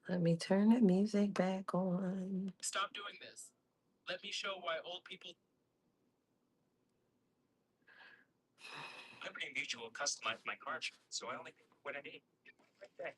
Let me turn the music back on. Stop doing this. Let me show why old people. Liberty Mutual customized my car insurance, so I only pay what I need. Right there.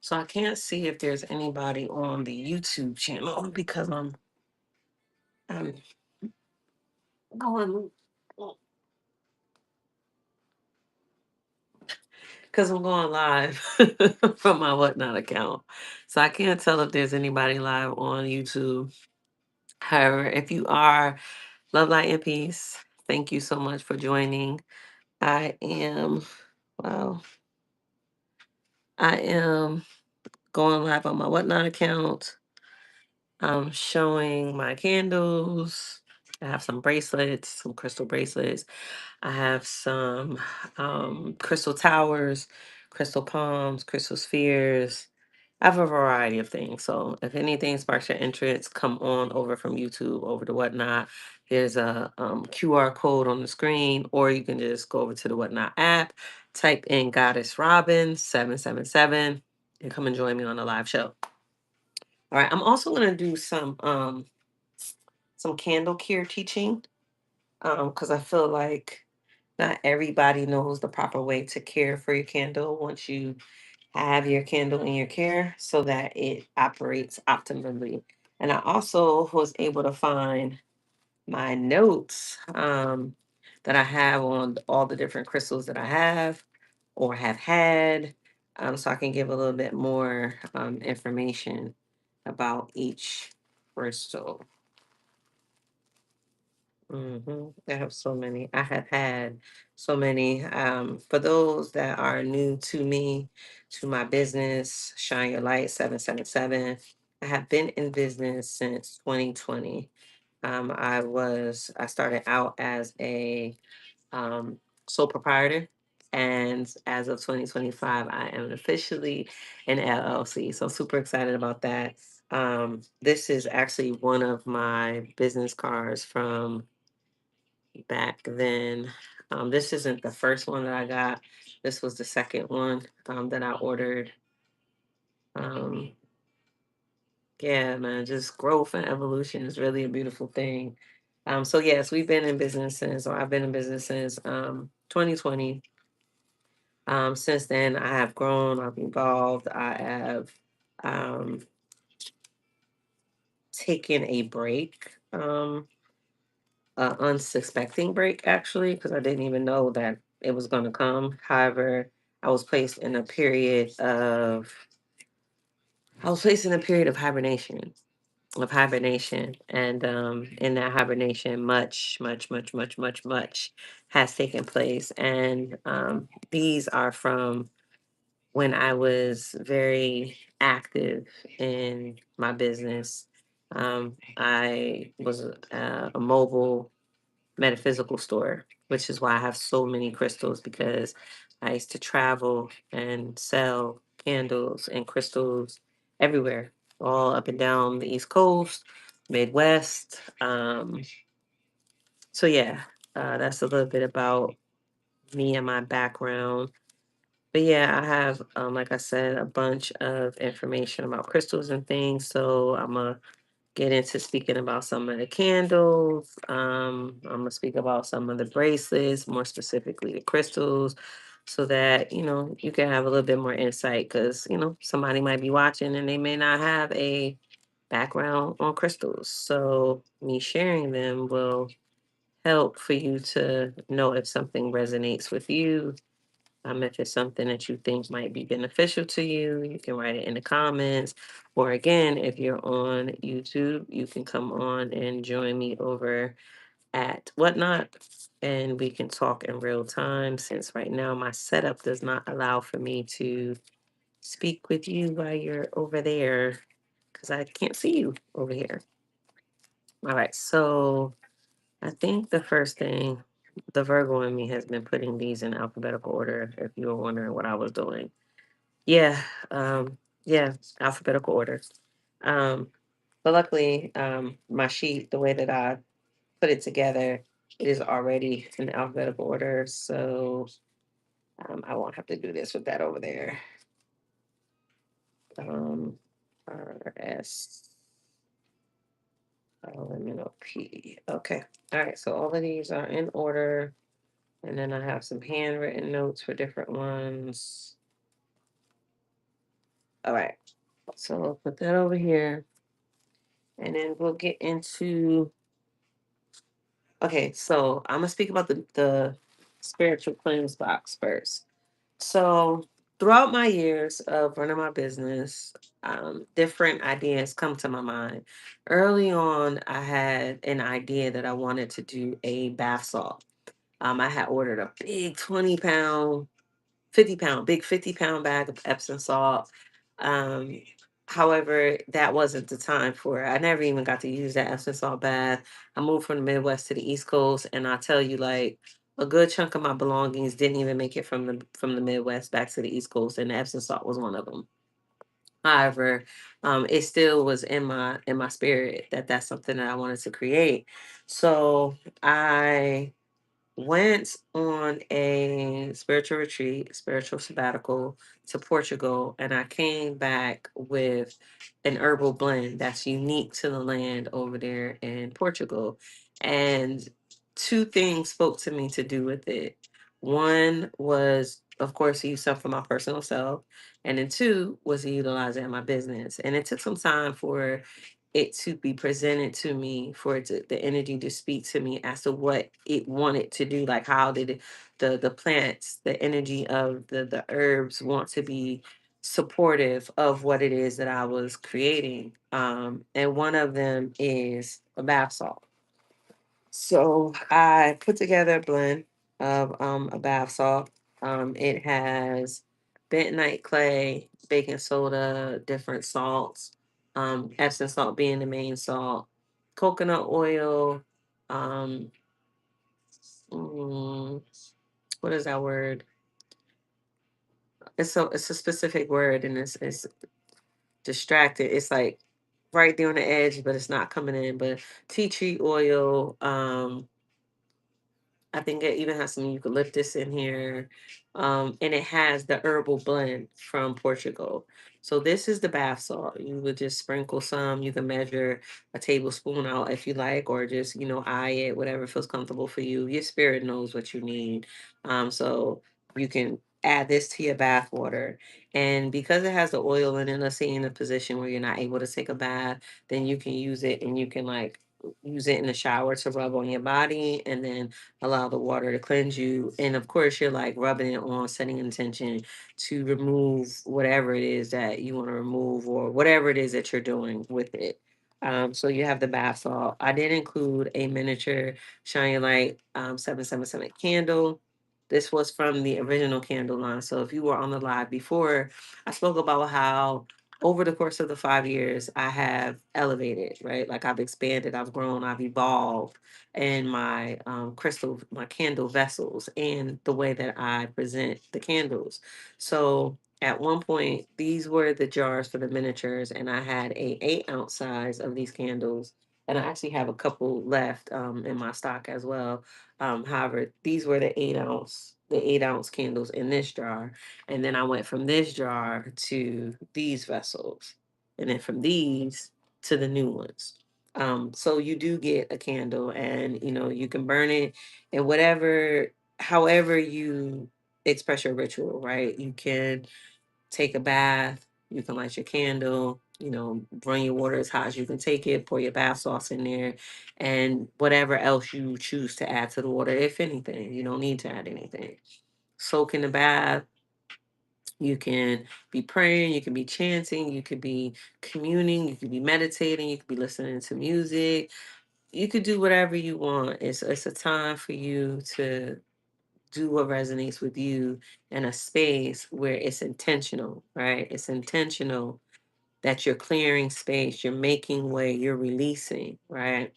So I can't see if there's anybody on the YouTube channel because I'm going because I'm going live from my whatnot account. So I can't tell if there's anybody live on YouTube. However, if you are, love, light, and peace. Thank you so much for joining. I am, wow, I am going live on my whatnot account. I'm showing my candles. I have some bracelets, some crystal bracelets. I have some crystal towers, crystal palms, crystal spheres. I have a variety of things. So if anything sparks your interest, come on over from YouTube over to Whatnot. There's a QR code on the screen, or you can just go over to the Whatnot app, type in Goddess Robin 777, and come and join me on the live show. All right, I'm also going to do some candle care teaching because I feel like not everybody knows the proper way to care for your candle once you have your candle in your care so that it operates optimally. And I also was able to find my notes that I have on all the different crystals that I have or have had, so I can give a little bit more information about each crystal. I have so many. I have had so many. For those that are new to me, to my business, Shine Your Light 777, I have been in business since 2020. I started out as a sole proprietor, and as of 2025, I am officially an LLC. So super excited about that. This is actually one of my business cards from back then. This isn't the first one that I got. This was the second one that I ordered. Um, yeah, man, just growth and evolution is really a beautiful thing. So yes, we've been in business since, or I've been in business since 2020. Since then, I have grown, I've evolved, I have um, taken a break, unsuspecting break actually, because I didn't even know that it was going to come. However, I was placed in a period of, I was placed in a period of hibernation, and in that hibernation, much has taken place, and these are from when I was very active in my business. I was a mobile metaphysical store, which is why I have so many crystals because I used to travel and sell candles and crystals everywhere, all up and down the East Coast, Midwest. So, yeah, that's a little bit about me and my background. But yeah, I have, like I said, a bunch of information about crystals and things. So I'm gonna get into speaking about some of the candles. I'm gonna speak about some of the bracelets, more specifically the crystals, so that you can have a little bit more insight. Because somebody might be watching and they may not have a background on crystals. So me sharing them will help for you to know if something resonates with you, If it's something that you think might be beneficial to you, you can write it in the comments. Or again, if you're on YouTube, you can come on and join me over at Whatnot and we can talk in real time since right now my setup does not allow for me to speak with you while you're over there because I can't see you over here. All right, so I think the first thing, the Virgo in me has been putting these in alphabetical order, if you were wondering what I was doing. Yeah, um, yeah, alphabetical order. Um, but luckily, my sheet, the way that I put it together, it is already in alphabetical order, so I won't have to do this with that over there. Um, R S L M N O P. Okay. All right. So all of these are in order. And then I have some handwritten notes for different ones. All right. So I'll put that over here. And then we'll get into. Okay. So I'm going to speak about the spiritual claims box first. So throughout my years of running my business, different ideas come to my mind. Early on, I had an idea that I wanted to do a bath salt. I had ordered a big 20-pound 50-pound, big 50-pound bag of Epsom salt. Um, However, that wasn't the time for it. I never even got to use that Epsom salt bath. I moved from the Midwest to the East Coast, and I tell you, like a good chunk of my belongings didn't even make it from the Midwest back to the East Coast, and the Epsom salt was one of them. However, it still was in my spirit that that's something that I wanted to create. So I went on a spiritual retreat, spiritual sabbatical to Portugal, and I came back with an herbal blend that's unique to the land over there in Portugal. And two things spoke to me to do with it. One was, of course, to use some for my personal self, and then two was to utilize it in my business. And it took some time for it to be presented to me, for it to, the energy to speak to me as to what it wanted to do, like how did the plants, the energy of the herbs want to be supportive of what it is that I was creating. And one of them is a bath salt. So I put together a blend of a bath salt. It has bentonite clay, baking soda, different salts, Epsom salt being the main salt, coconut oil. Um, mm, what is that word? It's a specific word, and it's distracted. It's like right there on the edge, but it's not coming in. But tea tree oil. I think it even has some eucalyptus in here. And it has the herbal blend from Portugal. So this is the bath salt. You would just sprinkle some. You can measure a tablespoon out if you like, or just, eye it, whatever feels comfortable for you. Your spirit knows what you need. So you can add this to your bath water. And because it has the oil in it, let's say in a position where you're not able to take a bath, then you can use it and you can like use it in the shower to rub on your body and then allow the water to cleanse you. And of course, you're like rubbing it on, setting intention to remove whatever it is that you want to remove or whatever it is that you're doing with it. So you have the bath salt. I did include a miniature Shine Your Light 777 candle. This was from the original candle line. So if you were on the live before, I spoke about how over the course of the 5 years, I have elevated, right? Like I've expanded, I've grown, I've evolved and my my candle vessels and the way that I present the candles. So at one point, these were the jars for the miniatures, and I had a 8-ounce size of these candles. And I actually have a couple left in my stock as well. However, these were the 8-ounce candles in this jar. And then I went from this jar to these vessels. And then from these to the new ones. So you do get a candle and you can burn it and however you express your ritual, right? You can take a bath, you can light your candle, run your water as hot as you can take it, pour your bath sauce in there, and whatever else you choose to add to the water, if anything, you don't need to add anything. soak in the bath. You can be praying, you can be chanting, you could be communing, you could be meditating, you could be listening to music. You could do whatever you want. It's a time for you to do what resonates with you in a space where it's intentional, right? It's intentional that you're clearing space, you're making way, you're releasing, right?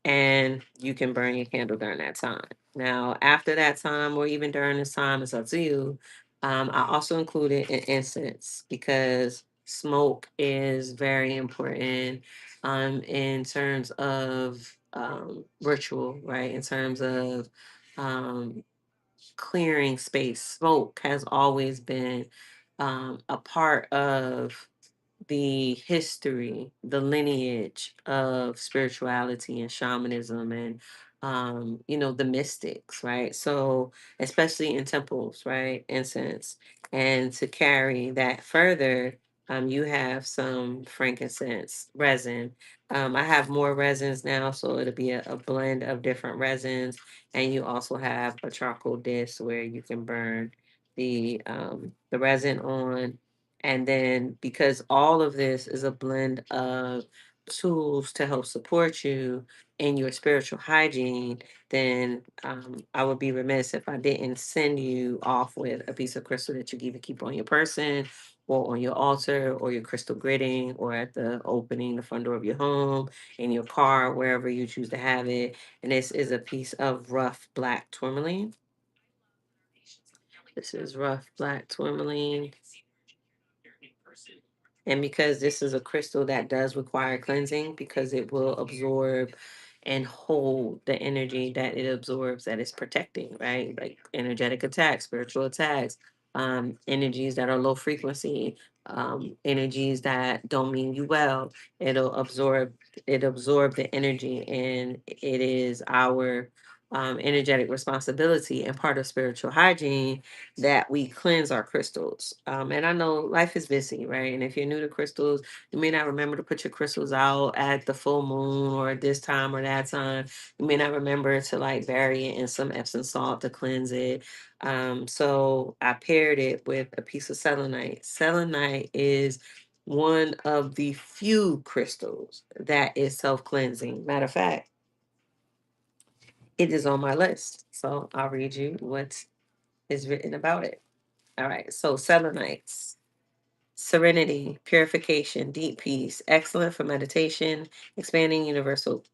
And you can burn your candle during that time. Now, after that time, or even during this time, it's up to you. I also included an incense because smoke is very important in terms of ritual, right? In terms of um, clearing space. Smoke has always been a part of the history, the lineage of spirituality and shamanism and the mystics, right? So especially in temples, right? Incense. And to carry that further, you have some frankincense resin. I have more resins now, so it'll be a blend of different resins. And you also have a charcoal disc where you can burn the resin on, and then because all of this is a blend of tools to help support you in your spiritual hygiene, then I would be remiss if I didn't send you off with a piece of crystal that you can either keep on your person or on your altar or your crystal gridding or at the opening, the front door of your home, in your car, wherever you choose to have it. And this is a piece of rough black tourmaline. This is rough black tourmaline. And because this is a crystal that does require cleansing, because it will absorb and hold the energy that it absorbs that it's protecting, right? Like energetic attacks, spiritual attacks, energies that are low frequency, energies that don't mean you well. It'll absorb the energy, and it is our energetic responsibility and part of spiritual hygiene that we cleanse our crystals. And I know life is busy, right? And if you're new to crystals, you may not remember to put your crystals out at the full moon or at this time or that time. You may not remember to like bury it in some Epsom salt to cleanse it. So I paired it with a piece of selenite. Selenite is one of the few crystals that is self cleansing. Matter of fact, it is on my list. So I'll read you what is written about it. All right, so selenites, serenity, purification, deep peace, excellent for meditation, expanding universal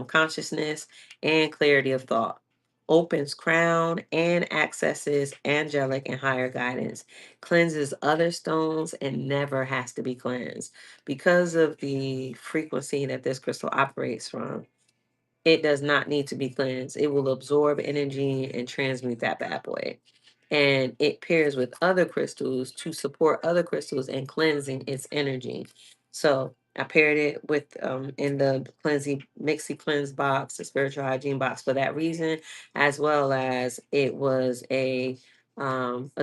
consciousness, and clarity of thought. Opens crown and accesses angelic and higher guidance, cleanses other stones and never has to be cleansed. Because of the frequency that this crystal operates from, it does not need to be cleansed. It will absorb energy and transmute that bad boy. And it pairs with other crystals to support other crystals in cleansing its energy. So I paired it with in the cleansing Mixie Cleanse box, the spiritual hygiene box for that reason, as well as it was a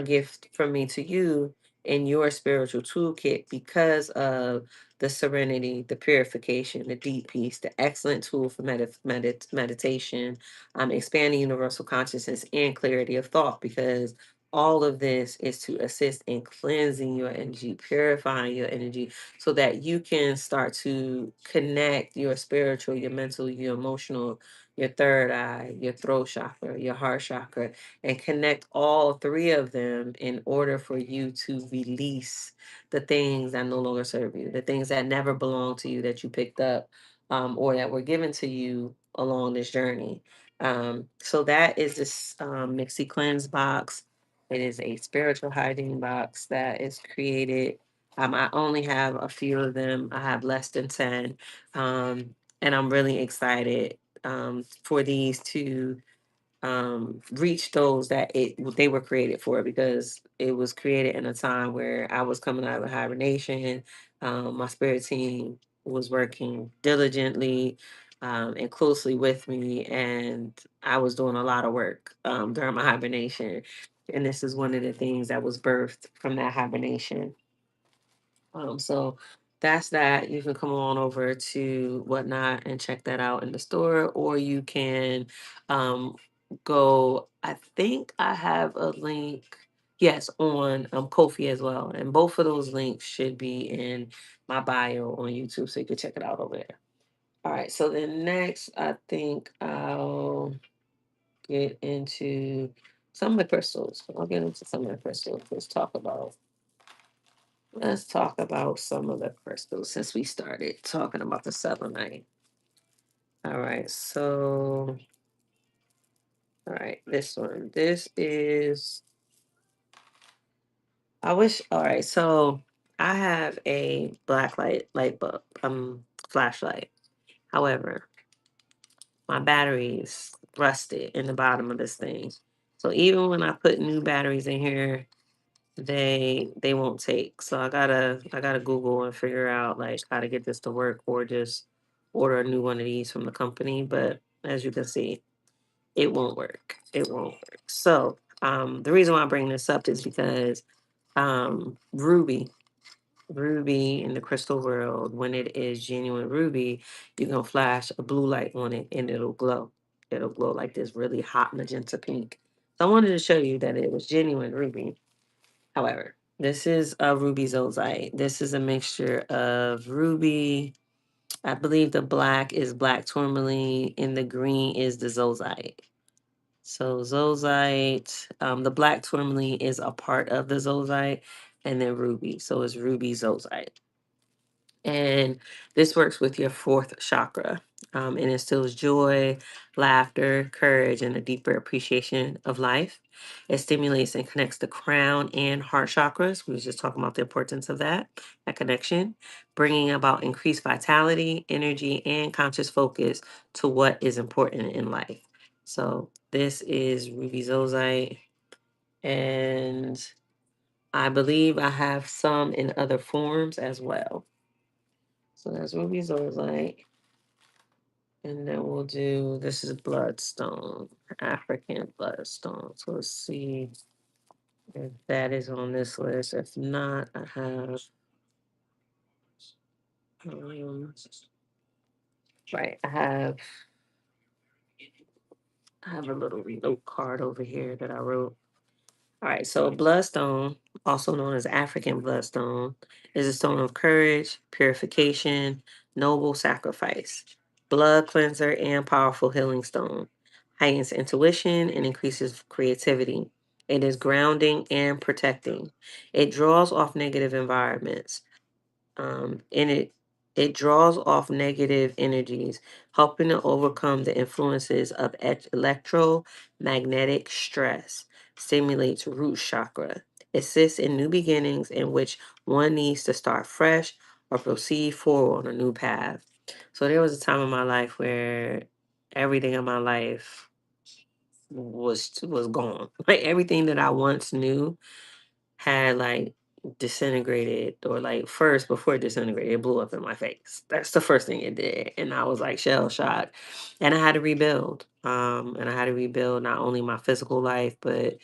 gift from me to you in your spiritual toolkit because of the serenity, the purification, the deep peace, the excellent tool for meditation, expanding universal consciousness, and clarity of thought, because all of this is to assist in cleansing your energy, purifying your energy, so that you can start to connect your spiritual, your mental, your emotional, your third eye, your throat chakra, your heart chakra, and connect all three of them in order for you to release the things that no longer serve you, the things that never belong to you that you picked up or that were given to you along this journey. So that is this Mixie Cleanse box. It is a spiritual hygiene box that is created. I only have a few of them. I have less than 10. And I'm really excited for these to reach those that they were created for, because it was created in a time where I was coming out of hibernation. My spirit team was working diligently and closely with me, and I was doing a lot of work during my hibernation. And this is one of the things that was birthed from that hibernation. So that's that. You can come on over to Whatnot and check that out in the store, or you can um, go. I think I have a link, yes, on Kofi as well. And both of those links should be in my bio on YouTube, so you can check it out over there. All right, so then next, I think I'll get into some of the crystals. I'll get into some of the crystals. Let's talk about some of the crystals since we started talking about the selenite. All right, so all right, this one. This is I wish all right, so I have a black light bulb, flashlight. However, my batteries rusted in the bottom of this thing. So even when I put new batteries in here, they won't take. So I gotta Google and figure out like how to get this to work or just order a new one of these from the company. But as you can see, it won't work. It won't work. So the reason why I bring this up is because ruby in the crystal world, when it is genuine ruby, you can flash a blue light on it and it'll glow. It'll glow like this really hot magenta pink. So I wanted to show you that it was genuine ruby. However, this is a ruby zolite. This is a mixture of ruby. I believe the black is black tourmaline and the green is the zolite. So zolite, the black tourmaline is a part of the zolite, and then ruby. So it's ruby zolite. And this works with your fourth chakra. And instills joy, laughter, courage, and a deeper appreciation of life. It stimulates and connects the crown and heart chakras. We was just talking about the importance of that connection, bringing about increased vitality, energy, and conscious focus to what is important in life. So this is ruby zolite, and I believe I have some in other forms as well. So that's ruby zolite. And then we'll do, this is bloodstone, African bloodstone. So let's see if that is on this list. If not, um, right, I have a little note card over here that I wrote. All right, so bloodstone, also known as African bloodstone, is a stone of courage, purification, noble sacrifice, blood cleanser, and powerful healing stone. Heightens intuition and increases creativity. It is grounding and protecting. It draws off negative environments, and it draws off negative energies, helping to overcome the influences of electromagnetic stress, stimulates root chakra, assists in new beginnings in which one needs to start fresh or proceed forward on a new path. So there was a time in my life where everything in my life was gone. Like everything that I once knew had like disintegrated, or like first before it disintegrated, it blew up in my face. That's the first thing it did. And I was like shell shocked. And I had to rebuild. And I had to rebuild not only my physical life, but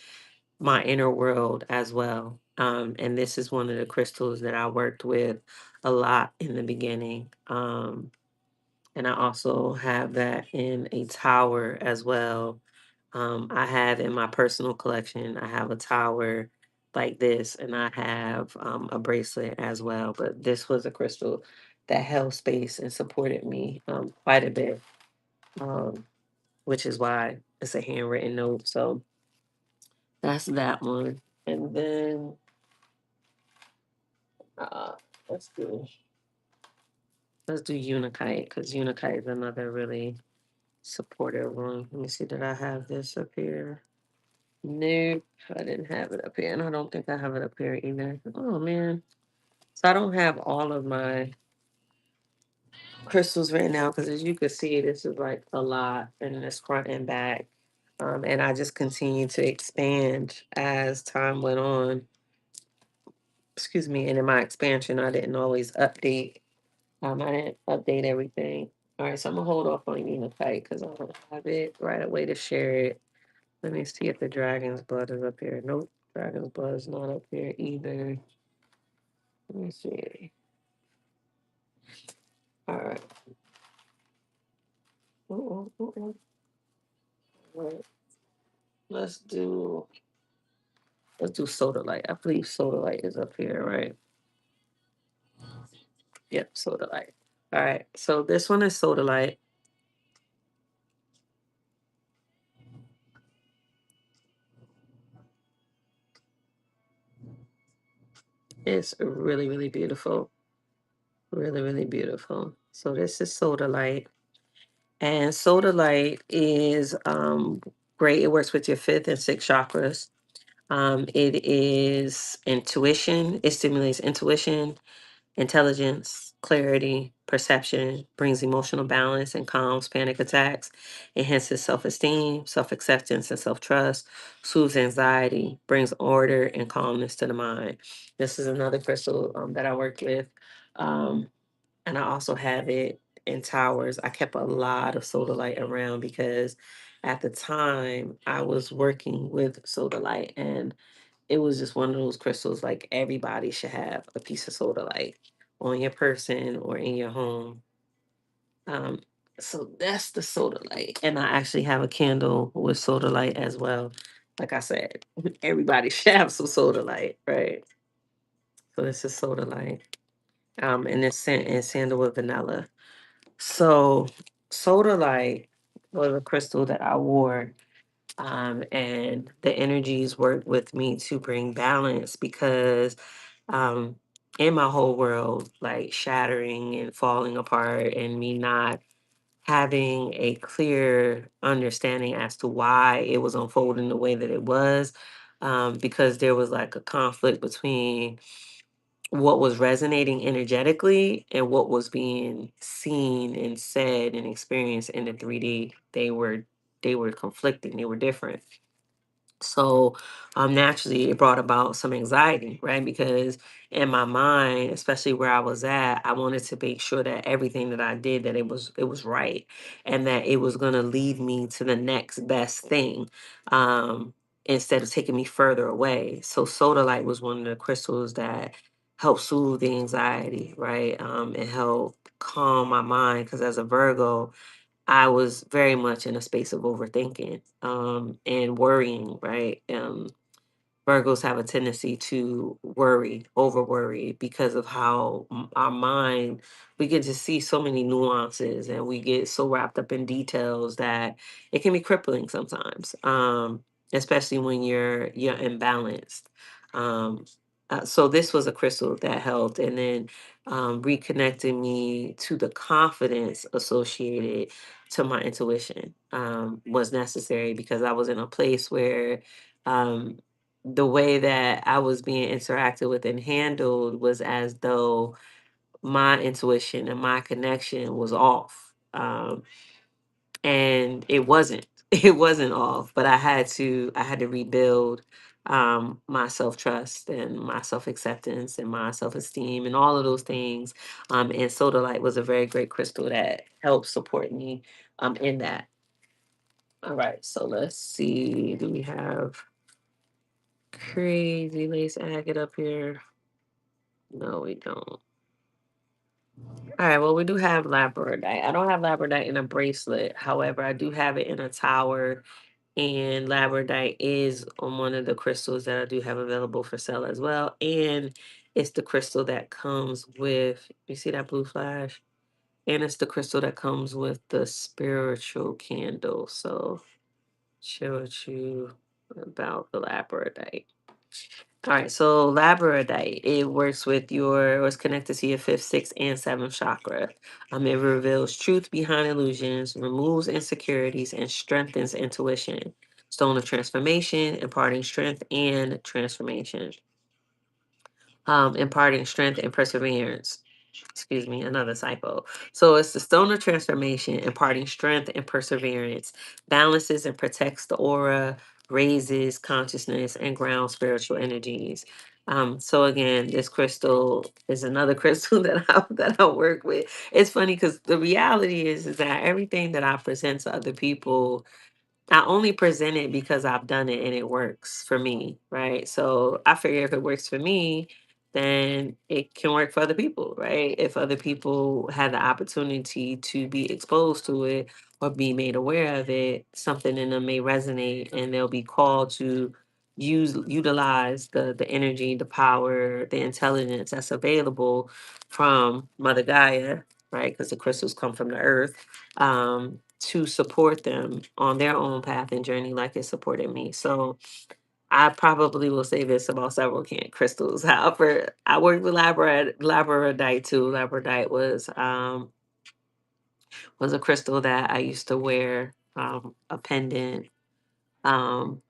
my inner world as well. And this is one of the crystals that I worked with a lot in the beginning. And I also have that in a tower as well. I have in my personal collection, I have a tower like this, and I have a bracelet as well. But this was a crystal that held space and supported me quite a bit, um, which is why it's a handwritten note. So that's that one. And then uh, let's do let's do Unakite, because Unakite is another really supportive one. Let me see, did I have this up here? Nope, I didn't have it up here, and I don't think I have it up here either. Oh man. So I don't have all of my crystals right now because, as you can see, this is like a lot in this front and back. And I just continued to expand as time went on. Excuse me. And in my expansion, I didn't always update. I didn't update everything. All right, so I'm gonna hold off on Unify because I don't have it right away to share it. Let me see if the dragon's blood is up here. Nope, dragon's blood is not up here either. Let me see. All right. Oh, oh, oh, oh. Right. let's do let's do sodalite. I believe sodalite is up here, right? Yep, sodalite. All right. So this one is sodalite. It's really, really beautiful. Really, really beautiful. So this is sodalite. And sodalite is great. It works with your fifth and sixth chakras. It is intuition. It stimulates intuition, intelligence, clarity, perception, brings emotional balance and calms panic attacks, enhances self esteem, self acceptance, and self trust, soothes anxiety, brings order and calmness to the mind. This is another crystal that I worked with. Um, and I also have it in towers. I kept a lot of sodalite around because at the time I was working with sodalite, and it was just one of those crystals like everybody should have a piece of sodalite on your person or in your home. Um, so that's the sodalite. And I actually have a candle with sodalite as well. Like I said, everybody should have some sodalite, right? So this is sodalite. And it's scent and sandalwood vanilla. So sodalite was a crystal that I wore, and the energies worked with me to bring balance because um, in my whole world, like shattering and falling apart, and me not having a clear understanding as to why it was unfolding the way that it was, because there was like a conflict between what was resonating energetically and what was being seen and said and experienced in the 3D. They were conflicting, they were different. So naturally it brought about some anxiety, right? Because in my mind, especially where I was at, I wanted to make sure that everything that I did, that it was right, and that it was going to lead me to the next best thing, instead of taking me further away. So sodalite was one of the crystals that helped soothe the anxiety, right? And help calm my mind, because as a Virgo, I was very much in a space of overthinking, and worrying, right? Virgos have a tendency to worry, over worry, because of how our mind, we get to see so many nuances and we get so wrapped up in details that it can be crippling sometimes, especially when you're imbalanced. Um, so this was a crystal that helped, and then reconnecting me to the confidence associated to my intuition was necessary, because I was in a place where um, the way that I was being interacted with and handled was as though my intuition and my connection was off. And it wasn't. It wasn't off, but I had to rebuild my self-trust and my self-acceptance and my self-esteem and all of those things. And sodalite was a very great crystal that helped support me in that. All right, so let's see. Do we have crazy lace agate up here? No, we don't. All right, well, we do have labradorite. I don't have labradorite in a bracelet. However, I do have it in a tower, and labradorite is on one of the crystals that I do have available for sale as well. And it's the crystal that comes with, you see that blue flash? And it's the crystal that comes with the spiritual candle. So, share with you about the labradorite. All right, so labradorite, it works with or it's connected to your fifth, sixth, and seventh chakra. It reveals truth behind illusions, removes insecurities, and strengthens intuition. Stone of transformation, imparting strength and transformation. Imparting strength and perseverance. Excuse me, another typo. So it's the stone of transformation, imparting strength and perseverance, balances and protects the aura, raises consciousness, and grounds spiritual energies. So again, this crystal is another crystal that I work with. It's funny because the reality is that everything that I present to other people, I only present it because I've done it and it works for me, right? So I figure if it works for me, then it can work for other people, right? If other people have the opportunity to be exposed to it or be made aware of it, something in them may resonate and they'll be called to utilize the energy, the power, the intelligence that's available from Mother Gaia, right? Because the crystals come from the earth, to support them on their own path and journey like it supported me. So I probably will say this about several can crystals. However, I worked with labradorite too. Labradorite was a crystal that I used to wear, a pendant. Um,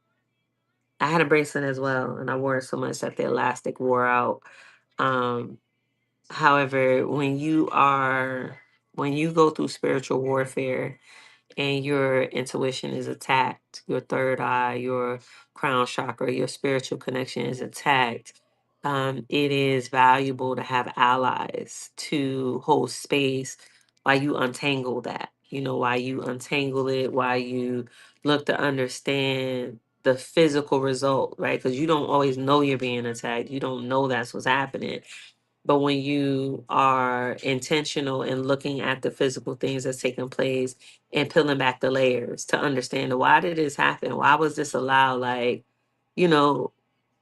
I had a bracelet as well, and I wore it so much that the elastic wore out. Um, However, when you go through spiritual warfare and your intuition is attacked, your third eye, your crown chakra, your spiritual connection is attacked, it is valuable to have allies to hold space while you untangle that. You know, while you untangle it, while you look to understand the physical result, right? Because you don't always know you're being attacked. You don't know that's what's happening, but when you are intentional in looking at the physical things that's taking place and peeling back the layers to understand why did this happen? Why was this allowed? Like, you know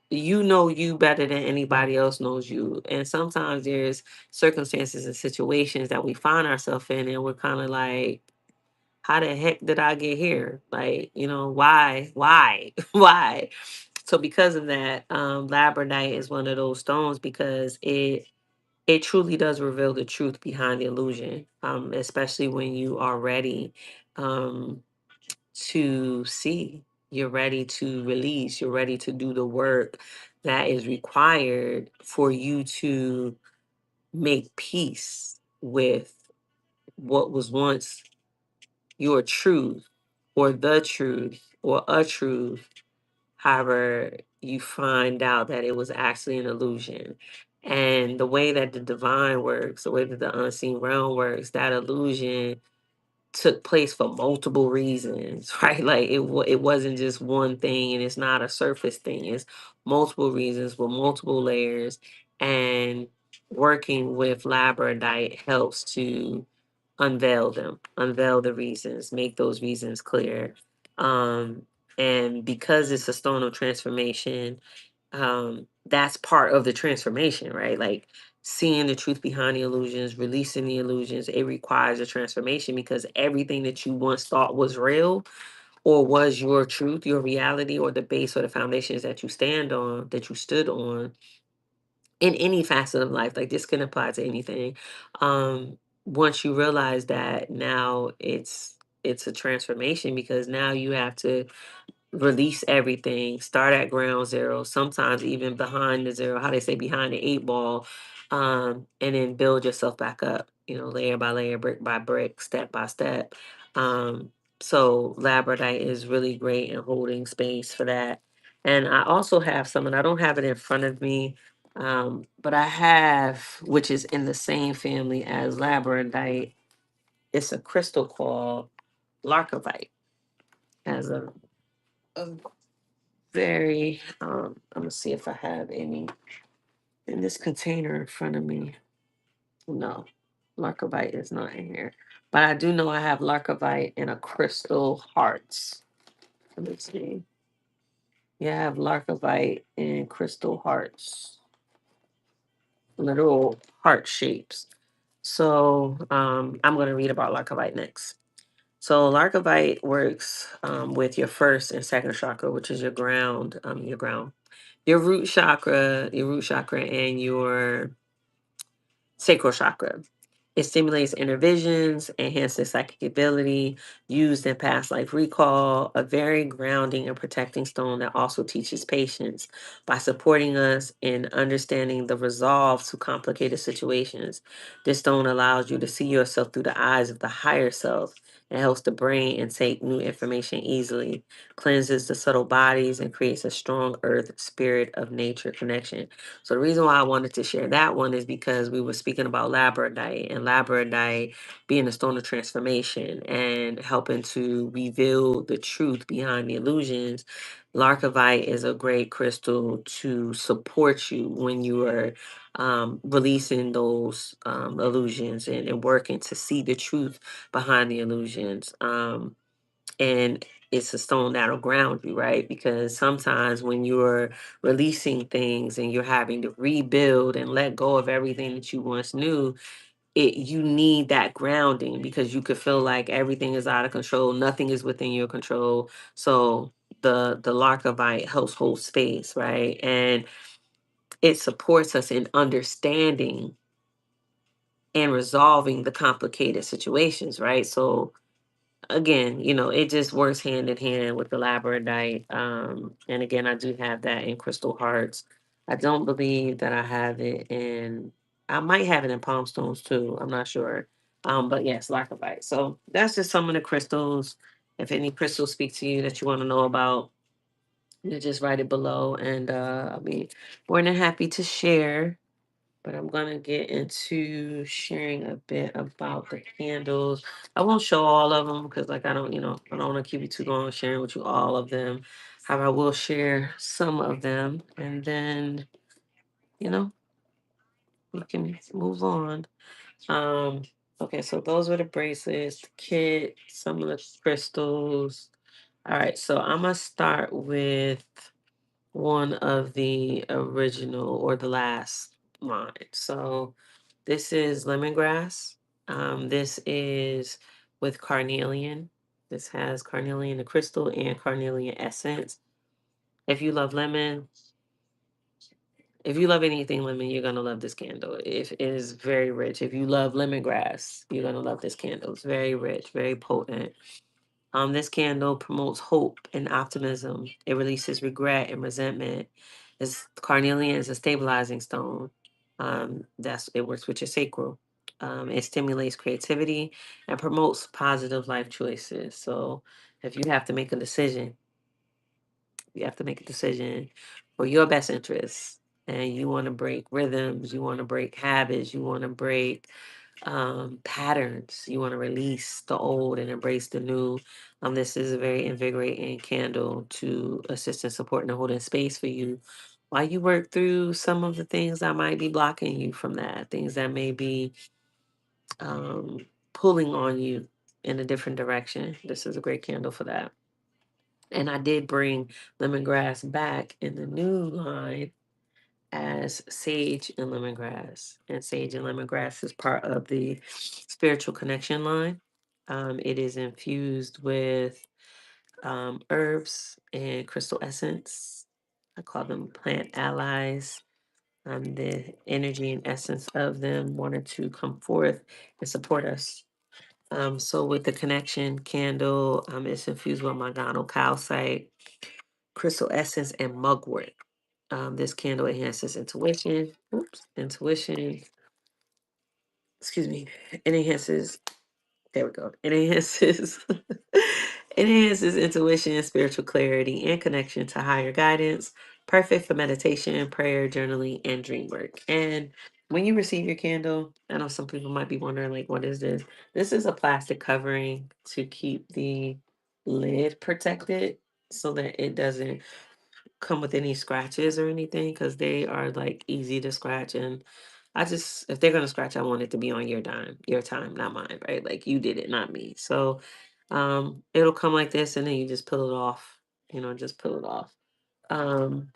you better than anybody else knows you. And sometimes there's circumstances and situations that we find ourselves in and we're kind of like, how the heck did I get here? Like, why? Why? So because of that, labradorite is one of those stones because it truly does reveal the truth behind the illusion, especially when you are ready, um, to see. You're ready to release. You're ready to do the work that is required for you to make peace with what was once your truth or the truth or a truth. However, you find out that it was actually an illusion. And the way that the divine works, the way that the unseen realm works, that illusion took place for multiple reasons, right? Like it wasn't just one thing, and it's not a surface thing. It's multiple reasons with multiple layers. And working with labradorite helps to unveil them, unveil the reasons, make those reasons clear. Um, and because it's a stone of transformation, that's part of the transformation, right? Like seeing the truth behind the illusions, releasing the illusions, it requires a transformation because everything that you once thought was real or was your truth, your reality, or the base or the foundations that you stand on, that you stood on in any facet of life, like this can apply to anything. Once you realize that, now it's a transformation because now you have to release everything, start at ground zero, sometimes even behind the zero, how they say behind the eight ball, and then build yourself back up, layer by layer, brick by brick, step by step. Um, so labradorite is really great in holding space for that. And I also have some, and I don't have it in front of me, but I have, which is in the same family as labradorite. It's a crystal called larkovite. Has a very I'm gonna see if I have any in this container in front of me. No, larkovite is not in here. But I do know I have larkovite in a crystal hearts. Let me see. Yeah, I have larkovite in crystal hearts. Little heart shapes. So I'm gonna read about larkovite next. So larkovite works with your first and second chakra, which is your root chakra, and your sacral chakra. It stimulates inner visions, enhances psychic ability, used in past life recall, a very grounding and protecting stone that also teaches patience by supporting us in understanding the resolve to complicated situations. This stone allows you to see yourself through the eyes of the higher self. It helps the brain intake new information easily, cleanses the subtle bodies, and creates a strong earth spirit of nature connection. So the reason why I wanted to share that one is because we were speaking about labradorite, and labradorite being a stone of transformation and helping to reveal the truth behind the illusions. Larkavite is a great crystal to support you when you are releasing those illusions and working to see the truth behind the illusions. And it's a stone that'll ground you, right? Because sometimes when you're releasing things and you're having to rebuild and let go of everything that you once knew, you need that grounding because you could feel like everything is out of control, nothing is within your control. So the Larkavite helps hold space, right? And it supports us in understanding and resolving the complicated situations, right? So again, it just works hand in hand with the labradorite. And again, I do have that in crystal hearts. I don't believe that I have it in. I might have it in palm stones too. I'm not sure. But yes, larkavite. So that's just some of the crystals. If any crystals speak to you that you want to know about, you just write it below, and I'll be more than happy to share. But I'm gonna get into sharing a bit about the candles. I won't show all of them because, like, I don't want to keep you too long sharing with you all of them. However, I will share some of them, and then you know we can move on. Um, okay, so those were the bracelets, the kit, some of the crystals. All right, so I'm gonna start with one of the original or the last line. So this is lemongrass. This is with carnelian. This has carnelian the crystal and carnelian essence. If you love lemon, if you love anything lemon, you're gonna love this candle. It is very rich. If you love lemongrass, you're gonna love this candle. It's very rich, very potent. This candle promotes hope and optimism. It releases regret and resentment. This carnelian is a stabilizing stone. It works with your sacral. It stimulates creativity and promotes positive life choices. So, if you have to make a decision, you have to make a decision for your best interests, and you want to break rhythms, you want to break habits, you want to break patterns. You want to release the old and embrace the new. This is a very invigorating candle to assist and support and holding space for you while you work through some of the things that might be blocking you from that, things that may be um, pulling on you in a different direction. This is a great candle for that. And I did bring lemongrass back in the new line as sage and lemongrass. And sage and lemongrass is part of the spiritual connection line. It is infused with herbs and crystal essence. I call them plant allies. The energy and essence of them wanted to come forth and support us. So with the connection candle, it's infused with Magano calcite, crystal essence, and mugwort. This candle enhances intuition. Oops, intuition. Excuse me. It enhances. There we go. It enhances. It enhances intuition, spiritual clarity, and connection to higher guidance. Perfect for meditation, prayer, journaling, and dream work. And when you receive your candle, I know some people might be wondering, like, what is this? This is a plastic covering to keep the lid protected so that it doesn't come with any scratches or anything because they are like easy to scratch. And I just, if they're gonna scratch, I want it to be on your time, not mine, right? Like you did it, not me. So it'll come like this and then you just peel it off, just peel it off. Um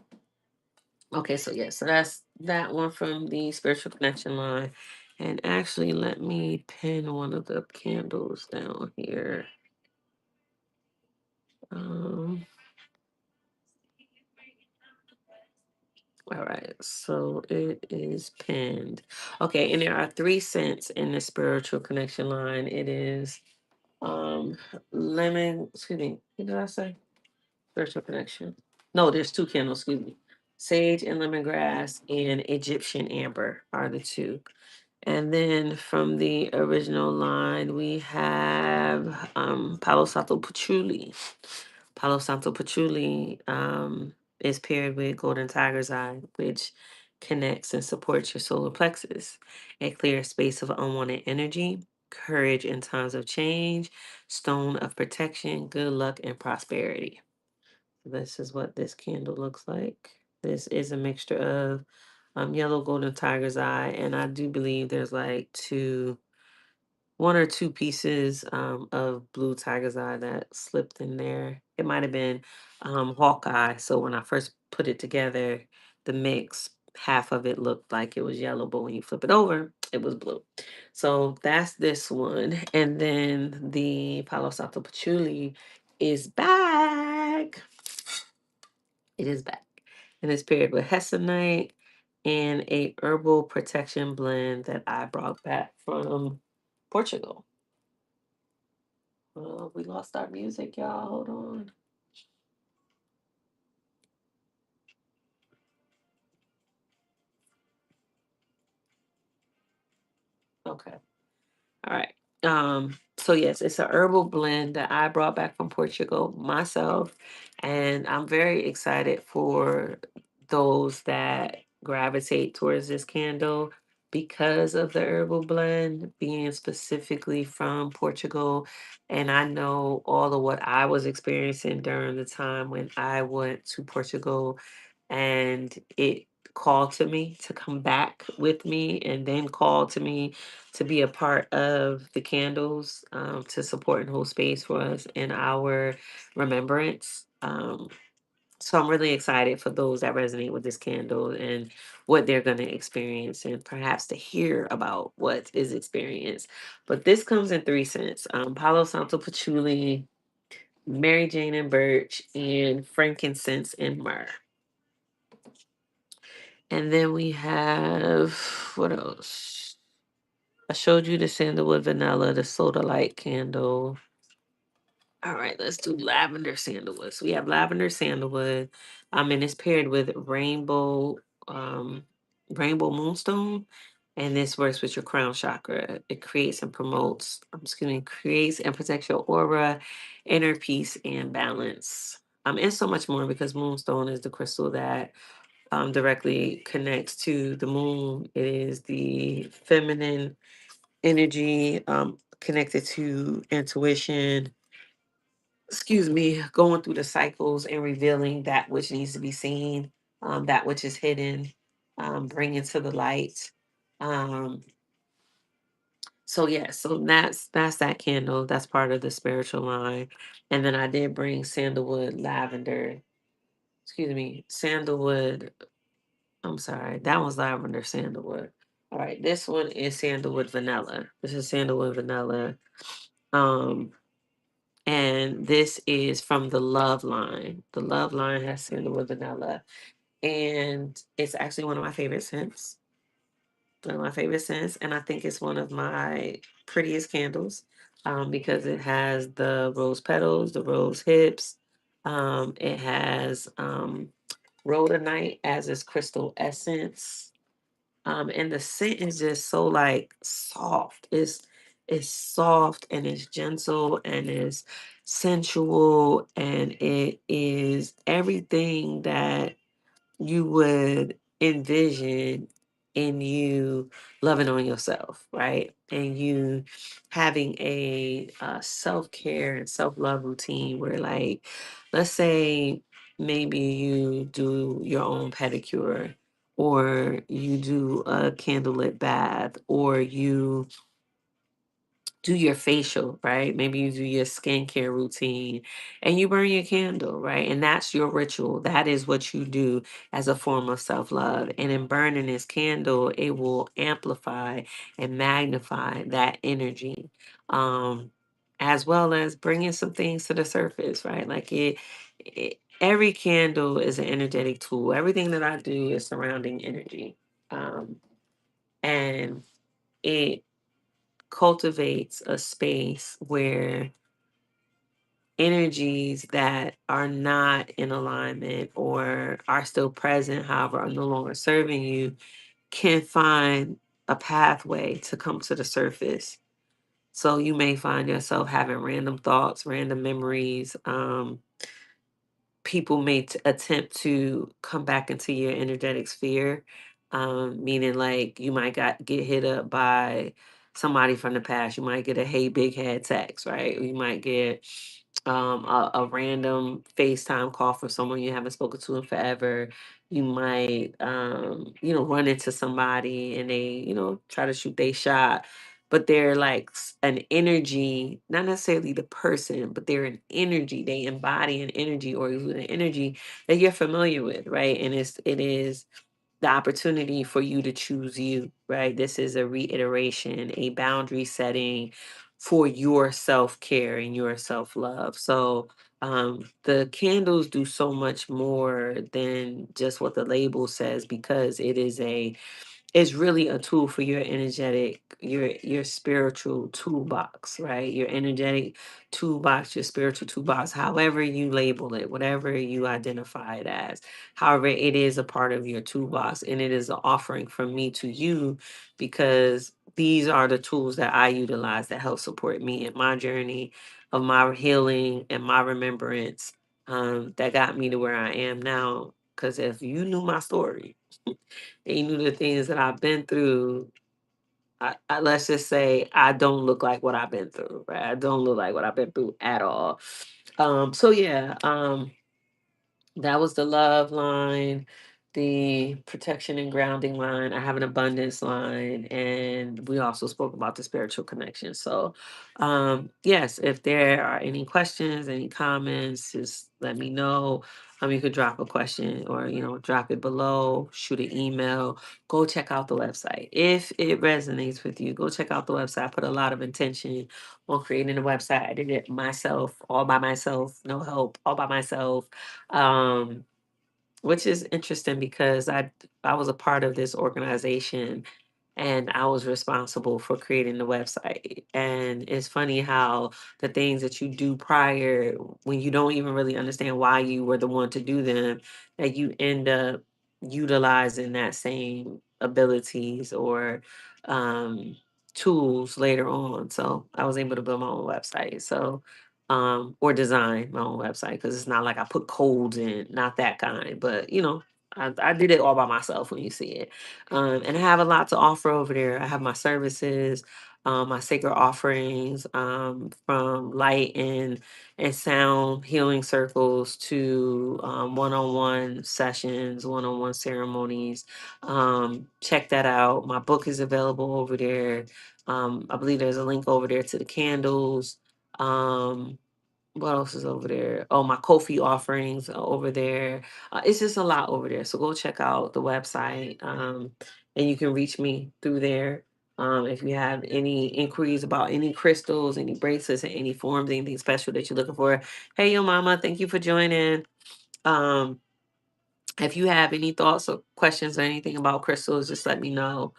okay, so yeah, so that's that one from the spiritual connection line. And actually let me pin one of the candles down here. Um All right, so it is pinned. Okay, and there are three scents in the spiritual connection line. It is lemon, excuse me, what did I say? Spiritual connection. No, there's two candles, excuse me. Sage and lemongrass and Egyptian amber are the two. And then from the original line, we have Palo Santo Patchouli. Palo Santo Patchouli is paired with Golden Tiger's Eye, which connects and supports your solar plexus. It clears space of unwanted energy, courage in times of change, stone of protection, good luck, and prosperity. This is what this candle looks like. This is a mixture of yellow golden tiger's eye, and I do believe there's like one or two pieces of blue tiger's eye that slipped in there. It might have been Hawkeye. So when I first put it together, the mix, half of it looked like it was yellow, but when you flip it over, it was blue. So that's this one. And then the Palo Santo Patchouli is back. It is back. And it's paired with Hessonite and a herbal protection blend that I brought back from Portugal. We lost our music, y'all. Hold on. Okay. All right. So yes, it's a herbal blend that I brought back from Portugal myself, and I'm very excited for those that gravitate towards this candle because of the herbal blend being specifically from Portugal. And I know all of what I was experiencing during the time when I went to Portugal, and it called to me to come back with me, and then called to me to be a part of the candles, to support and hold space for us in our remembrance. So I'm really excited for those that resonate with this candle and what they're going to experience, and perhaps to hear about what is experienced. But this comes in three scents: Palo Santo Patchouli, Mary Jane and Birch, and frankincense and myrrh. And then we have, what else? I showed you the sandalwood vanilla, the soda light candle. All right, let's do lavender sandalwood. So we have lavender sandalwood, and it's paired with um, rainbow moonstone, and this works with your crown chakra. It creates and promotes, creates and protects your aura, inner peace, and balance. And so much more, because moonstone is the crystal that directly connects to the moon. It is the feminine energy, connected to intuition, going through the cycles and revealing that which needs to be seen, that which is hidden, bringing to the light. Um, so yeah, so that's that candle. That's part of the spiritual line. And then I did bring sandalwood lavender. Sandalwood. I'm sorry, that was lavender sandalwood. All right, this one is sandalwood vanilla. This is sandalwood vanilla. Um, and this is from the Love line. The Love line has sandalwood vanilla, and it's actually one of my favorite scents. One of my favorite scents, and I think it's one of my prettiest candles, because it has the rose petals, the rose hips. It has rhodonite as its crystal essence, and the scent is just so like soft. It's soft, and it's gentle, and it's sensual, and it is everything that you would envision in you loving on yourself, right? And you having a self care and self love routine where, like, let's say maybe you do your own pedicure, or you do a candlelit bath, or you do your facial, right? Maybe you do your skincare routine and you burn your candle, right? And that's your ritual. That is what you do as a form of self love. And in burning this candle, it will amplify and magnify that energy, as well as bringing some things to the surface, right? Like every candle is an energetic tool. Everything that I do is surrounding energy. And it cultivates a space where energies that are not in alignment or are still present, however, are no longer serving you, can find a pathway to come to the surface. So you may find yourself having random thoughts, random memories. People may attempt to come back into your energetic sphere, Meaning like you might get hit up by somebody from the past. You might get a hey big head text, right? You might get a random FaceTime call from someone you haven't spoken to in forever. You might run into somebody and they, try to shoot their shot, but they're like an energy, not necessarily the person, but they're an energy. They embody an energy or an energy that you're familiar with, right? And it is the opportunity for you to choose you, right? This is a reiteration, a boundary setting for your self care and your self love. So, the candles do so much more than just what the label says, because it's really a tool for your energetic, your spiritual toolbox, right? Your energetic toolbox, your spiritual toolbox, however you label it, whatever you identify it as. However, it is a part of your toolbox, and it is an offering from me to you, because these are the tools that I utilize that help support me in my journey of my healing and my remembrance, that got me to where I am now. Because if you knew my story, and you knew the things that I've been through, let's just say I don't look like what I've been through, right? I don't look like what I've been through at all. So yeah, that was the love line, the protection and grounding line. I have an abundance line, and we also spoke about the spiritual connection. So, yes, if there are any questions, any comments, just let me know. You could drop a question or, drop it below, shoot an email, go check out the website. If it resonates with you, go check out the website. I put a lot of intention on creating the website. I did it myself, all by myself, no help, all by myself, um, which is interesting because I was a part of this organization, and I was responsible for creating the website. And it's funny how the things that you do prior, when you don't even really understand why you were the one to do them, that you end up utilizing that same abilities or um, tools later on. So I was able to build my own website. So or design my own website, because it's not like I put codes in, not that kind, but I did it all by myself when you see it. And I have a lot to offer over there. I have my services, my sacred offerings, from light and sound healing circles to one-on-one sessions, one-on-one ceremonies. Check that out. My book is available over there. I believe there's a link over there to the candles. Um, what else is over there? Oh, my Kofi offerings are over there. It's just a lot over there. So go check out the website, and you can reach me through there. If you have any inquiries about any crystals, any bracelets, and any forms, anything special that you're looking for. Hey, yo, mama, thank you for joining. Um, if you have any thoughts or questions or anything about crystals, just let me know.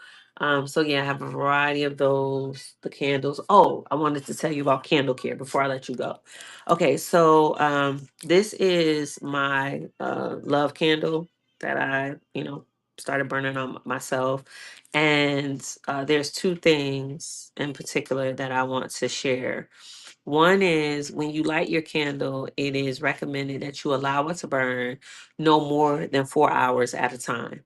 So yeah, I have a variety of those. The candles. Oh, I wanted to tell you about candle care before I let you go. Okay, so this is my love candle that I, started burning on myself. And there's two things in particular that I want to share. One is when you light your candle, it is recommended that you allow it to burn no more than 4 hours at a time,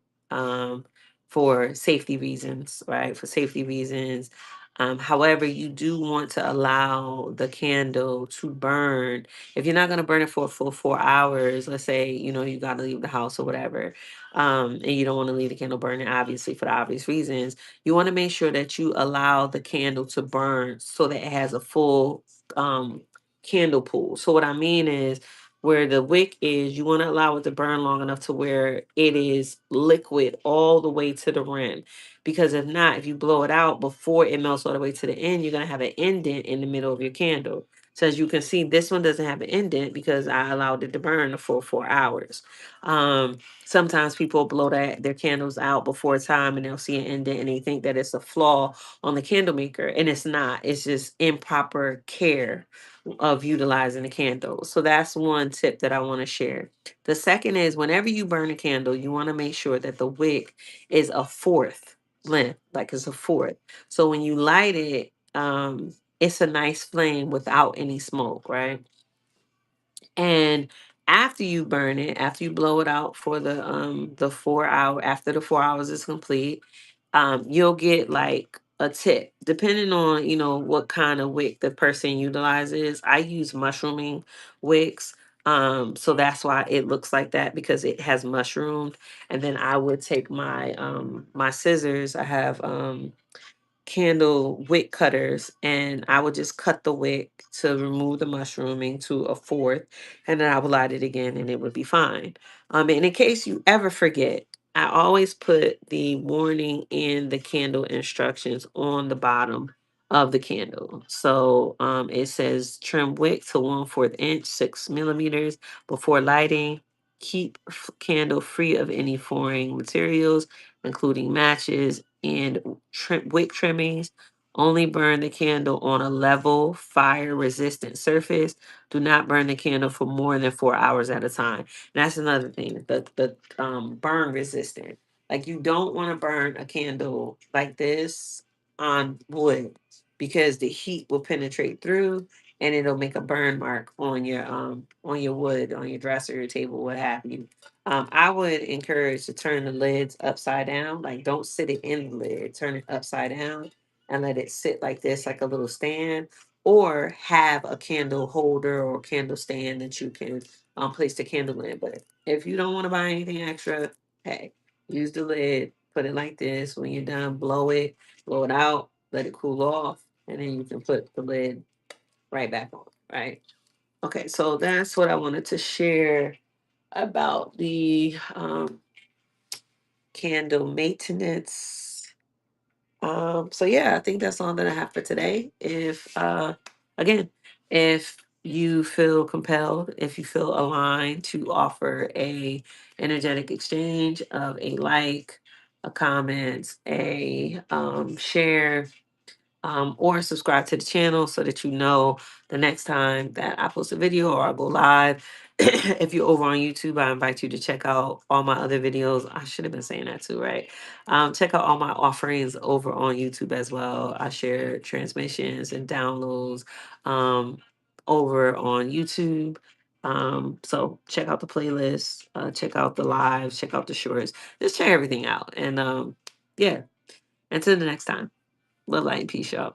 for safety reasons, right? For safety reasons. However, you do want to allow the candle to burn. If you're not going to burn it for a full 4 hours, let's say, you got to leave the house or whatever, and you don't want to leave the candle burning, obviously, for the obvious reasons, you want to make sure that you allow the candle to burn so that it has a full um candle pool. So what I mean is, where the wick is, you want to allow it to burn long enough to where it is liquid all the way to the rim. Because if not, if you blow it out before it melts all the way to the end, you're gonna have an indent in the middle of your candle. So as you can see, this one doesn't have an indent because I allowed it to burn the full 4 hours. Sometimes people blow their candles out before time and they'll see an indent and they think that it's a flaw on the candle maker, and it's not. It's just improper care of utilizing the candle. So that's one tip that I want to share. The second is, whenever you burn a candle, you want to make sure that the wick is a fourth length, like it's a fourth. So when you light it, it's a nice flame without any smoke, right? And After you burn it, after you blow it out for the 4 hour, after the 4 hours is complete, you'll get like a tip depending on what kind of wick the person utilizes. I use mushrooming wicks, so that's why it looks like that, because it has mushroomed. And then I would take my scissors. I have candle wick cutters, and I would just cut the wick to remove the mushrooming to a fourth, and then I would light it again and it would be fine. And in case you ever forget, I always put the warning and the candle instructions on the bottom of the candle. So it says trim wick to 1/4 inch, 6 millimeters before lighting. Keep candle free of any foreign materials, including matches and wick trimmings. Only burn the candle on a level, fire resistant surface. Do not burn the candle for more than 4 hours at a time. And that's another thing, the burn resistant. Like, you don't want to burn a candle like this on wood, because the heat will penetrate through and it'll make a burn mark on your wood, on your dresser, your table, what have you. I would encourage to turn the lids upside down. Like, don't sit it in the lid. Turn it upside down and let it sit like this, like a little stand. Or have a candle holder or candle stand that you can place the candle in. But if you don't want to buy anything extra, hey, use the lid. Put it like this. When you're done, blow it out, let it cool off, and then you can put the lid right back on. Right. Okay, so that's what I wanted to share about the candle maintenance. So yeah, I think that's all that I have for today. If again, if you feel compelled, if you feel aligned to offer a energetic exchange of a like, a comment, a share, or subscribe to the channel so that you know the next time that I post a video or I go live. If you're over on YouTube, I invite you to check out all my other videos. I should have been saying that too, right? Check out all my offerings over on YouTube as well. I share transmissions and downloads over on YouTube. So check out the playlist, check out the lives, check out the shorts, just check everything out. And yeah, until the next time, love, light, and peace, y'all.